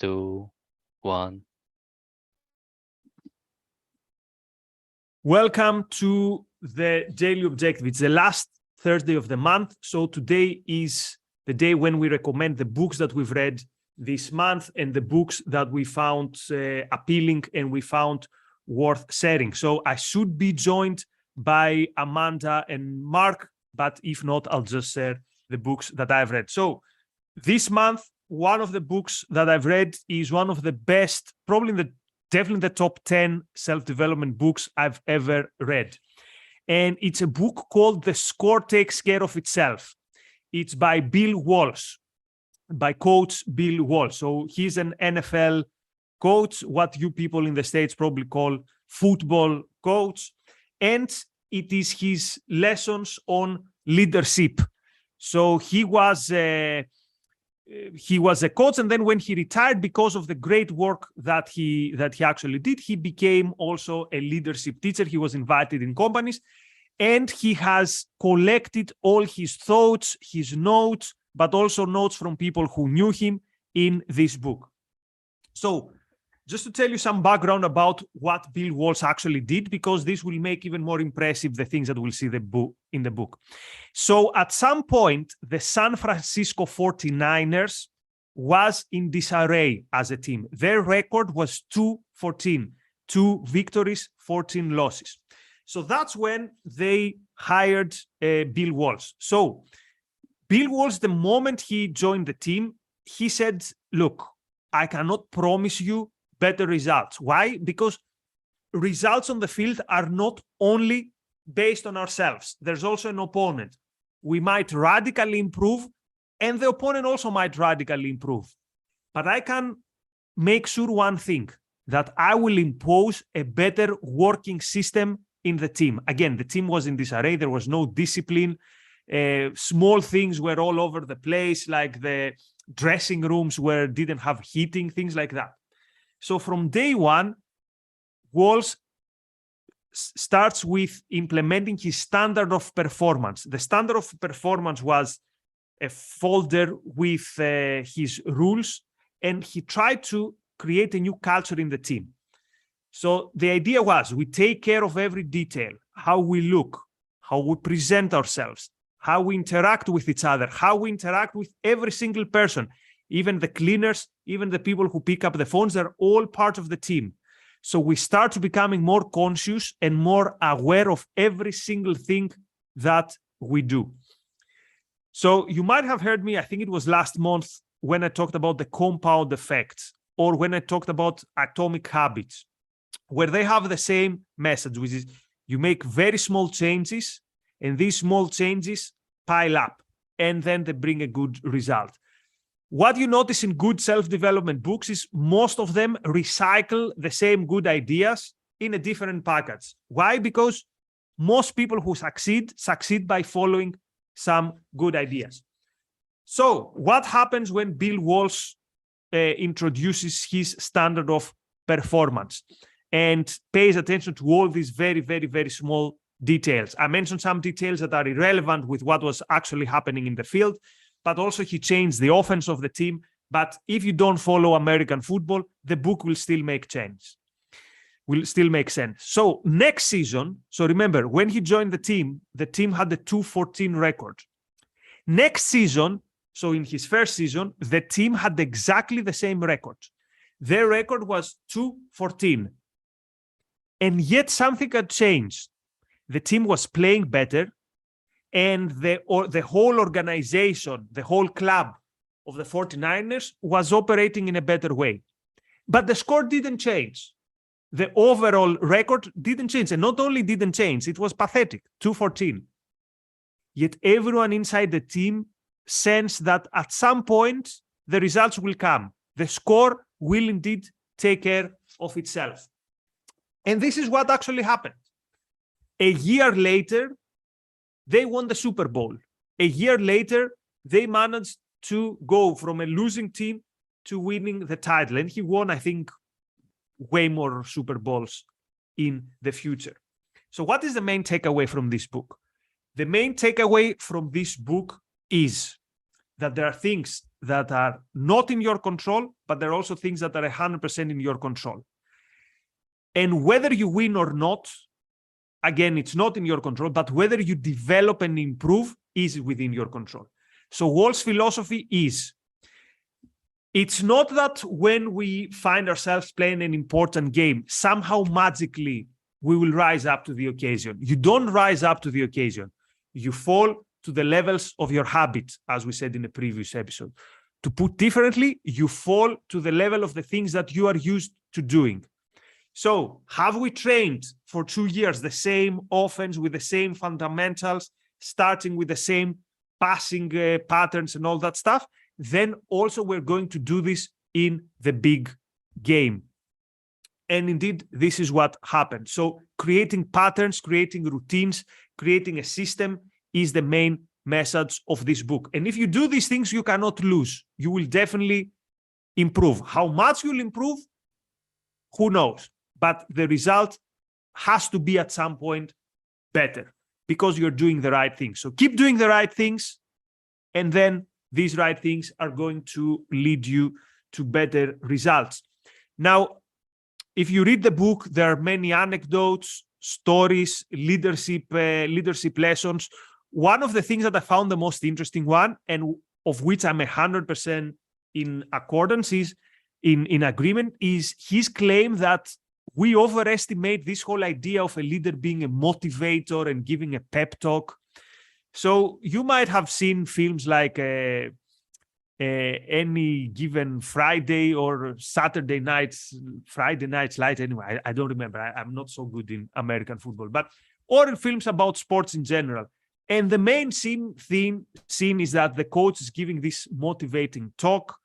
2, 1. Welcome to the Daily Objective. It's the last Thursday of the month. So today is the day when we recommend the books that we've read this month and the books that we found appealing and we found worth sharing. So I should be joined by Amanda and Mark, but if not, I'll just share the books that I've read. So this month, one of the books that I've read is one of the best, definitely the top 10 self-development books I've ever read. And it's a book called The Score Takes Care of Itself. It's by Bill Walsh, by Coach Bill Walsh. So he's an NFL coach, what you people in the States probably call football coach. And it is his lessons on leadership. So he was a coach, and then when he retired, because of the great work that he actually did, he became also a leadership teacher. He was invited in companies, and he has collected all his thoughts, his notes, but also notes from people who knew him in this book. So just to tell you some background about what Bill Walsh actually did, because this will make even more impressive the things that we'll see in the book. So at some point, the San Francisco 49ers was in disarray as a team. Their record was 2-14, 2 victories, 14 losses. So that's when they hired Bill Walsh. So Bill Walsh, the moment he joined the team, he said, look, I cannot promise you better results. Why? Because results on the field are not only based on ourselves. There's also an opponent. We might radically improve, and the opponent also might radically improve. But I can make sure one thing, that I will impose a better working system in the team. Again, the team was in disarray. There was no discipline. Small things were all over the place, like the dressing rooms didn't have heating, things like that. So from day one, Walsh starts with implementing his standard of performance. The standard of performance was a folder with his rules, and he tried to create a new culture in the team. So the idea was we take care of every detail, how we look, how we present ourselves, how we interact with each other, how we interact with every single person. Even the cleaners, even the people who pick up the phones, they're all part of the team. So we start becoming more conscious and more aware of every single thing that we do. So you might have heard me, I think it was last month, when I talked about the compound effect, or when I talked about atomic habits, where they have the same message, which is you make very small changes, and these small changes pile up, and then they bring a good result. What you notice in good self-development books is most of them recycle the same good ideas in a different package. Why? Because most people who succeed by following some good ideas. So what happens when Bill Walsh introduces his standard of performance and pays attention to all these very, very, very small details? I mentioned some details that are irrelevant with what was actually happening in the field, but also he changed the offense of the team. But if you don't follow American football, the book will still make sense. So next season, so remember, when he joined the team had the 2-14 record. Next season, so in his first season, the team had exactly the same record. Their record was 2-14. And yet something had changed. The team was playing better, and the whole organization, the whole club of the 49ers was operating in a better way. But the score didn't change. The overall record didn't change. And not only didn't change, it was pathetic, 2-14. Yet everyone inside the team sensed that at some point, the results will come. The score will indeed take care of itself. And this is what actually happened. A year later, they won the Super Bowl. A year later, they managed to go from a losing team to winning the title. And he won, I think, way more Super Bowls in the future. So what is the main takeaway from this book? The main takeaway from this book is that there are things that are not in your control, but there are also things that are 100% in your control. And whether you win or not, again, it's not in your control, but whether you develop and improve is within your control. So Walsh's philosophy is, it's not that when we find ourselves playing an important game, somehow magically we will rise up to the occasion. You don't rise up to the occasion. You fall to the levels of your habits, as we said in a previous episode. To put differently, you fall to the level of the things that you are used to doing. So have we trained for 2 years the same offense with the same fundamentals, starting with the same passing patterns and all that stuff? Then also we're going to do this in the big game. And indeed, this is what happened. So creating patterns, creating routines, creating a system is the main message of this book. And if you do these things, you cannot lose. You will definitely improve. How much you'll improve, who knows? But the result has to be at some point better because you're doing the right things. So keep doing the right things, and then these right things are going to lead you to better results. Now, if you read the book, there are many anecdotes, stories, leadership lessons. One of the things that I found the most interesting one, and of which I'm 100% in accordance, is in agreement, is his claim that we overestimate this whole idea of a leader being a motivator and giving a pep talk. So you might have seen films like Any Given Friday or Friday Night's Light. Anyway, I don't remember. I'm not so good in American football, but or in films about sports in general. And the main scene is that the coach is giving this motivating talk.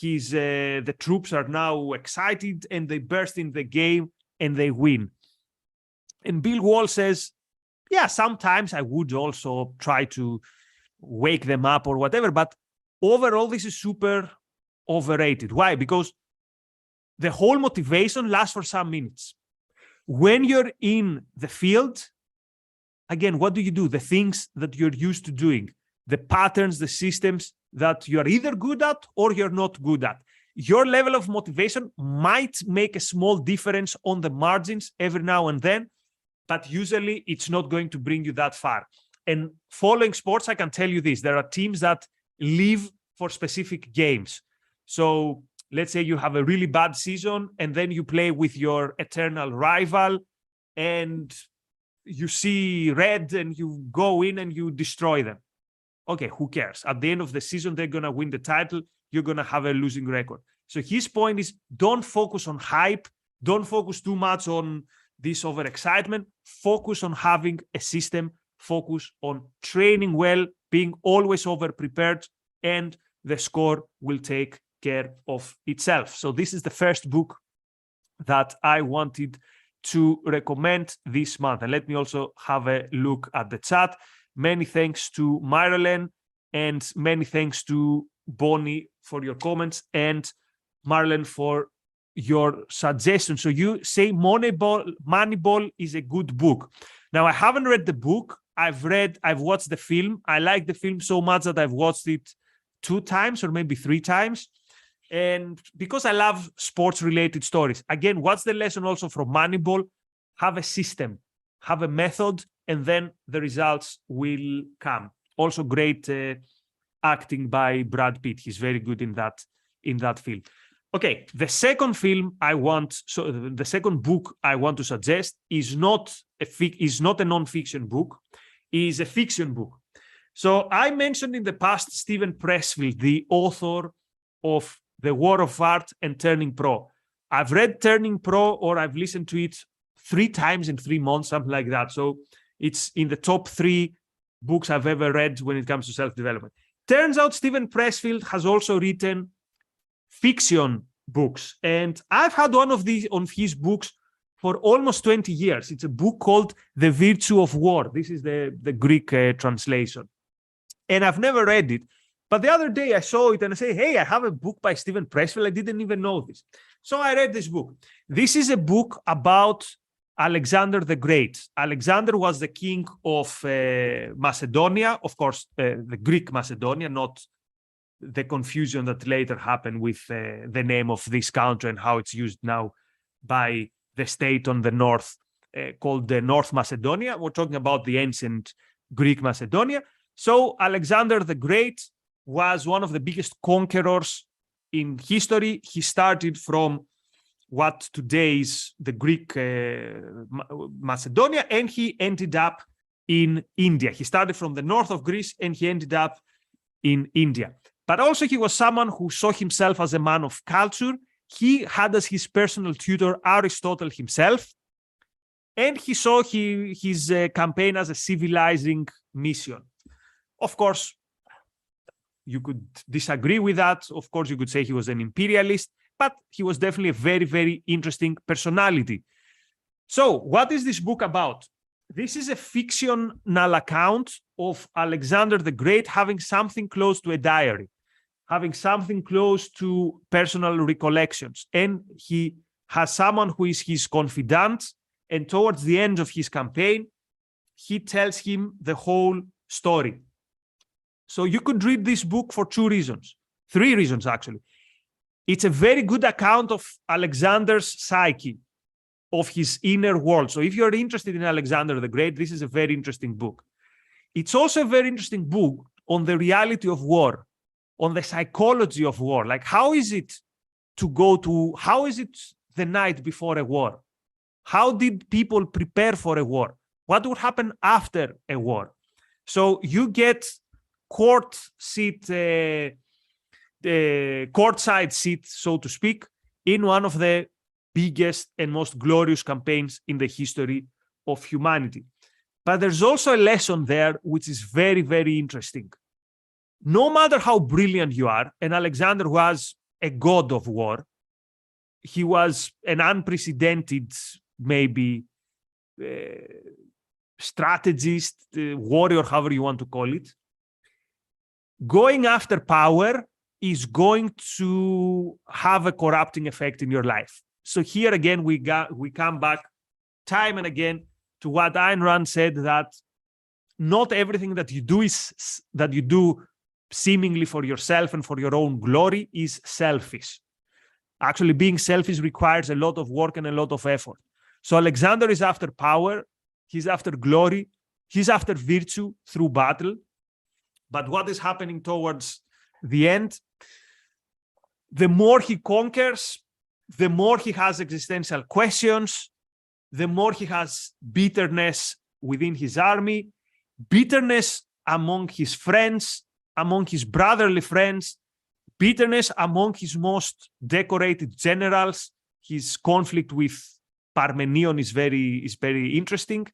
The troops are now excited and they burst in the game and they win. And Bill Walsh says, yeah, sometimes I would also try to wake them up or whatever, but overall, this is super overrated. Why? Because the whole motivation lasts for some minutes. When you're in the field, again, what do you do? The things that you're used to doing, the patterns, the systems that you're either good at or you're not good at. Your level of motivation might make a small difference on the margins every now and then, but usually it's not going to bring you that far. And following sports, I can tell you this, there are teams that live for specific games. So let's say you have a really bad season and then you play with your eternal rival and you see red and you go in and you destroy them. Okay, who cares? At the end of the season, they're going to win the title. You're going to have a losing record. So his point is, don't focus on hype. Don't focus too much on this overexcitement. Focus on having a system. Focus on training well, being always over-prepared, and the score will take care of itself. So this is the first book that I wanted to recommend this month. And let me also have a look at the chat. Many thanks to Marilyn and many thanks to Bonnie for your comments and Marilyn for your suggestion. So you say Moneyball is a good book. Now, I haven't read the book. I've watched the film. I like the film so much that I've watched it 2 times or maybe 3 times. And because I love sports-related stories. Again, what's the lesson also from Moneyball? Have a system, have a method, and then the results will come. Also great acting by Brad Pitt. He's very good in that film. Okay, the second book I want to suggest is not a non-fiction book, is a fiction book. So I mentioned in the past Stephen Pressfield, the author of The War of Art and Turning Pro. I've read Turning Pro, or I've listened to it 3 times in 3 months, something like that. So it's in the top 3 books I've ever read when it comes to self-development. Turns out Stephen Pressfield has also written fiction books. And I've had one of his books for almost 20 years. It's a book called The Virtue of War. This is the Greek translation. And I've never read it. But the other day I saw it and I say, hey, I have a book by Stephen Pressfield. I didn't even know this. So I read this book. This is a book about Alexander the Great. Alexander was the king of Macedonia, of course, the Greek Macedonia, not the confusion that later happened with the name of this country and how it's used now by the state on the north called the North Macedonia. We're talking about the ancient Greek Macedonia. So Alexander the Great was one of the biggest conquerors in history. He started from what today is the Greek Macedonia, and he ended up in India. He started from the north of Greece and he ended up in India. But also he was someone who saw himself as a man of culture. He had as his personal tutor Aristotle himself, and he saw his campaign as a civilizing mission. Of course, you could disagree with that. Of course, you could say he was an imperialist, but he was definitely a very, very interesting personality. So what is this book about? This is a fictional account of Alexander the Great having something close to a diary, having something close to personal recollections. And he has someone who is his confidant, and towards the end of his campaign, he tells him the whole story. So you could read this book for three reasons actually. It's a very good account of Alexander's psyche, of his inner world. So if you're interested in Alexander the Great, this is a very interesting book. It's also a very interesting book on the reality of war, on the psychology of war. Like, how is it the night before a war? How did people prepare for a war? What would happen after a war? So you get courtside seat, so to speak, in one of the biggest and most glorious campaigns in the history of humanity. But there's also a lesson there which is very, very interesting. No matter how brilliant you are, and Alexander was a god of war, he was an unprecedented, maybe, strategist, warrior, however you want to call it. Going after power is going to have a corrupting effect in your life. So here again, we come back time and again to what Ayn Rand said, that not everything that you do seemingly for yourself and for your own glory is selfish. Actually, being selfish requires a lot of work and a lot of effort. So Alexander is after power, he's after glory, he's after virtue through battle. But what is happening towards the end? The more he conquers, the more he has existential questions, the more he has bitterness within his army, bitterness among his friends, among his brotherly friends, bitterness among his most decorated generals. His conflict with Parmenion is very interesting.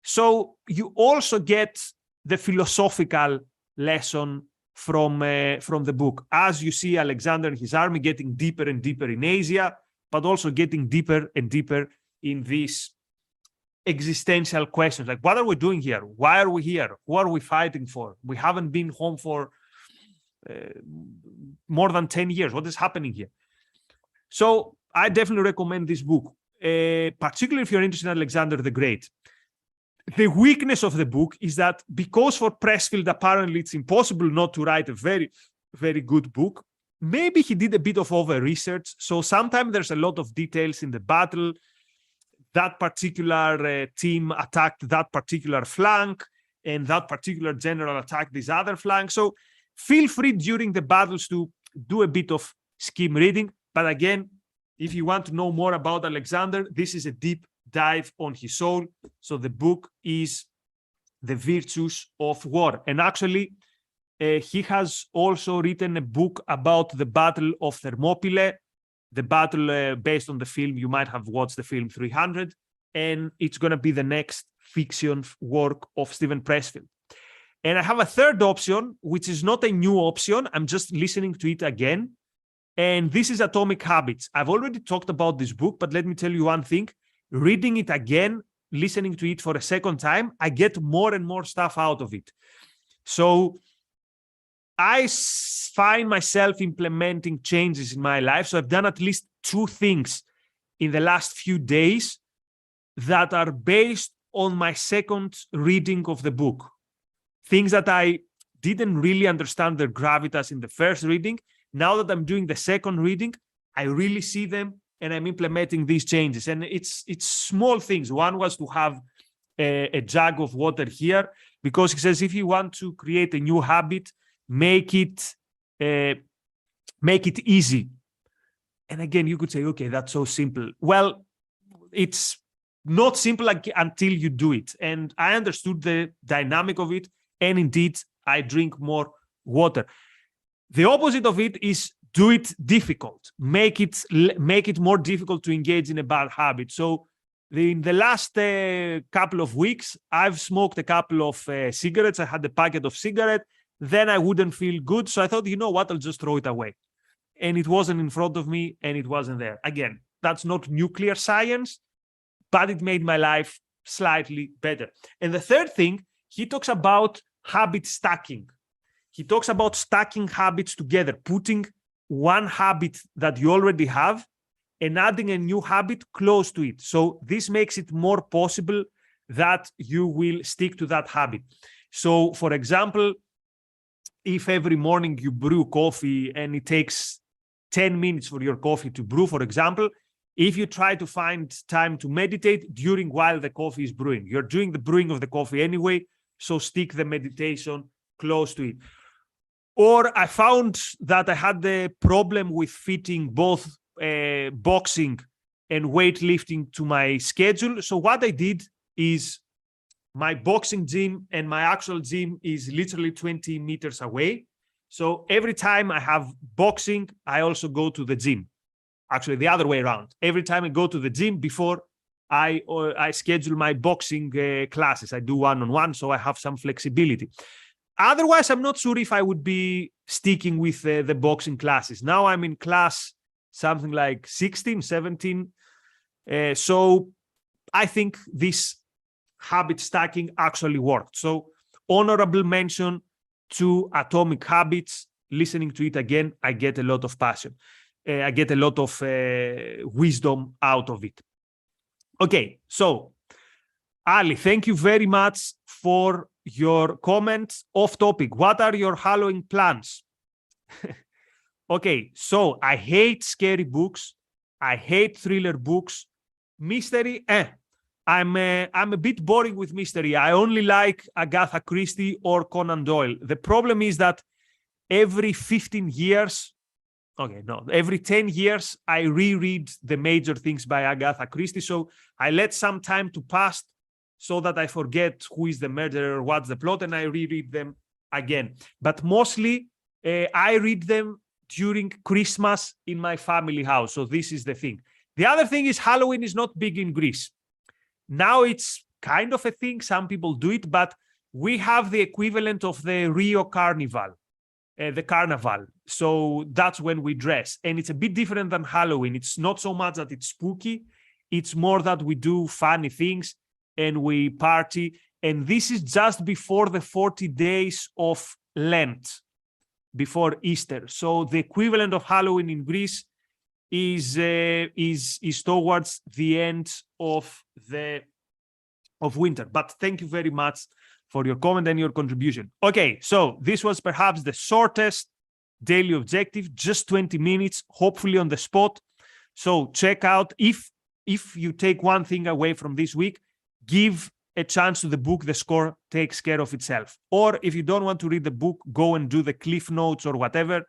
So you also get the philosophical lesson from the book, as you see Alexander and his army getting deeper and deeper in Asia, but also getting deeper and deeper in these existential questions. Like, what are we doing here? Why are we here? Who are we fighting for? We haven't been home for more than 10 years. What is happening here? So I definitely recommend this book, particularly if you're interested in Alexander the Great. The weakness of the book is that because for Pressfield, apparently it's impossible not to write a very, very good book. Maybe he did a bit of over-research. So sometimes there's a lot of details in the battle. That particular team attacked that particular flank, and that particular general attacked this other flank. So feel free during the battles to do a bit of skim reading. But again, if you want to know more about Alexander, this is a deep dive on his soul. So the book is The Virtues of War. And actually, he has also written a book about the Battle of Thermopylae, the battle based on the film. You might have watched the film 300, and it's going to be the next fiction work of Steven Pressfield. And I have a third option, which is not a new option. I'm just listening to it again. And this is Atomic Habits. I've already talked about this book, but let me tell you one thing. Reading it again, listening to it for a second time, I get more and more stuff out of it. So I find myself implementing changes in my life. So I've done at least 2 things in the last few days that are based on my second reading of the book. Things that I didn't really understand their gravitas in the first reading. Now that I'm doing the second reading, I really see them and I'm implementing these changes. And it's small things. One was to have a jug of water here, because he says if you want to create a new habit, make it easy. And again, you could say, okay, that's so simple. Well, it's not simple until you do it. And I understood the dynamic of it. And indeed, I drink more water. The opposite of it is do it difficult. Make it more difficult to engage in a bad habit. So in the last couple of weeks, I've smoked a couple of cigarettes. I had a packet of cigarettes. Then I wouldn't feel good. So I thought, you know what, I'll just throw it away. And it wasn't in front of me and it wasn't there. Again, that's not nuclear science, but it made my life slightly better. And the third thing, he talks about habit stacking. He talks about stacking habits together, putting one habit that you already have and adding a new habit close to it. So this makes it more possible that you will stick to that habit. So for example, if every morning you brew coffee and it takes 10 minutes for your coffee to brew, for example, if you try to find time to meditate while the coffee is brewing, you're doing the brewing of the coffee anyway, so stick the meditation close to it. Or I found that I had the problem with fitting both boxing and weightlifting to my schedule. So what I did is my boxing gym and my actual gym is literally 20 meters away. So every time I have boxing, I also go to the gym. Actually, the other way around. Every time I go to the gym before I schedule my boxing classes, I do one-on-one, so I have some flexibility. Otherwise, I'm not sure if I would be sticking with the boxing classes. Now I'm in class something like 16, 17. So I think this habit stacking actually worked. So honorable mention to Atomic Habits. Listening to it again, I get a lot of passion. I get a lot of wisdom out of it. Okay, so Ali, thank you very much for your comments. Off topic, what are your Halloween plans? Okay, so I hate scary books. I hate thriller books. Mystery, I'm a bit boring with mystery. I only like Agatha Christie or Conan Doyle. The problem is that every 15 years, every 10 years, I reread the major things by Agatha Christie. So I let some time to pass so that I forget who is the murderer, what's the plot, and I reread them again. But mostly, I read them during Christmas in my family house. So this is the thing. The other thing is Halloween is not big in Greece. Now it's kind of a thing. Some people do it, but we have the equivalent of the Rio Carnival. The carnival. So that's when we dress. And it's a bit different than Halloween. It's not so much that it's spooky. It's more that we do funny things and we party. And this is just before the 40 days of Lent, before Easter. So the equivalent of Halloween in Greece is towards the end of winter. But thank you very much for your comment and your contribution. Okay, so this was perhaps the shortest daily objective, just 20 minutes, hopefully on the spot. So check out, if you take one thing away from this week, give a chance to the book, The Score Takes Care of Itself. Or if you don't want to read the book, go and do the Cliff Notes or whatever.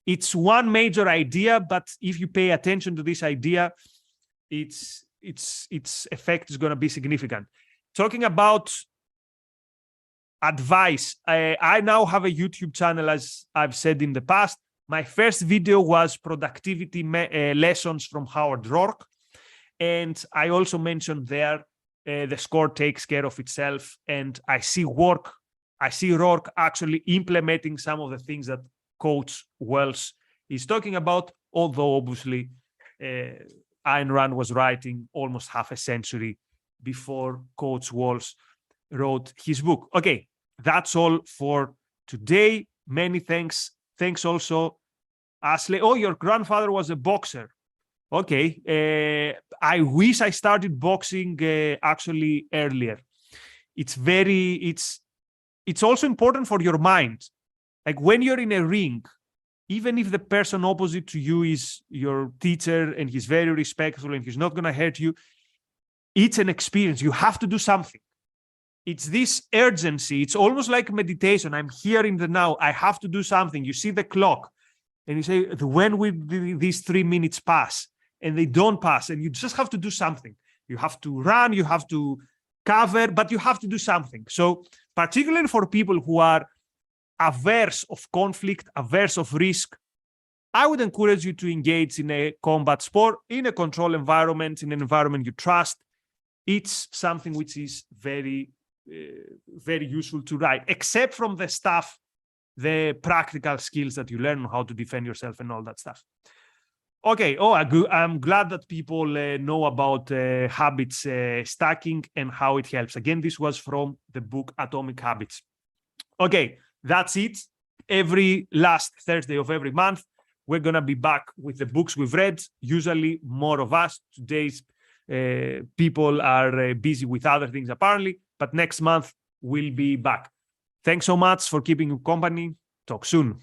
It's one major idea, but if you pay attention to this idea, its effect is going to be significant. Talking about advice, I now have a YouTube channel, as I've said in the past. My first video was productivity lessons from Howard Roark. And I also mentioned there, The Score Takes Care of Itself. And I see Roark actually implementing some of the things that Coach Walsh is talking about, although obviously Ayn Rand was writing almost half a century before Coach Walsh wrote his book. Okay, that's all for today. Many thanks. Thanks also, Ashley. Oh, your grandfather was a boxer. Okay, I wish I started boxing actually earlier. It's it's also important for your mind. Like when you're in a ring, even if the person opposite to you is your teacher and he's very respectful and he's not going to hurt you, it's an experience. You have to do something. It's this urgency. It's almost like meditation. I'm here in the now. I have to do something. You see the clock and you say, when will these 3 minutes pass? And they don't pass. And you just have to do something. You have to run, you have to cover, but you have to do something. So particularly for people who are averse of conflict, averse of risk, I would encourage you to engage in a combat sport, in a controlled environment, in an environment you trust. It's something which is very, very useful to write, except from the stuff, the practical skills that you learn, how to defend yourself and all that stuff. Okay. Oh, I'm glad that people know about habits stacking and how it helps. Again, this was from the book Atomic Habits. Okay, that's it. Every last Thursday of every month, we're going to be back with the books we've read, usually more of us. Today's people are busy with other things, apparently, but next month we'll be back. Thanks so much for keeping you company. Talk soon.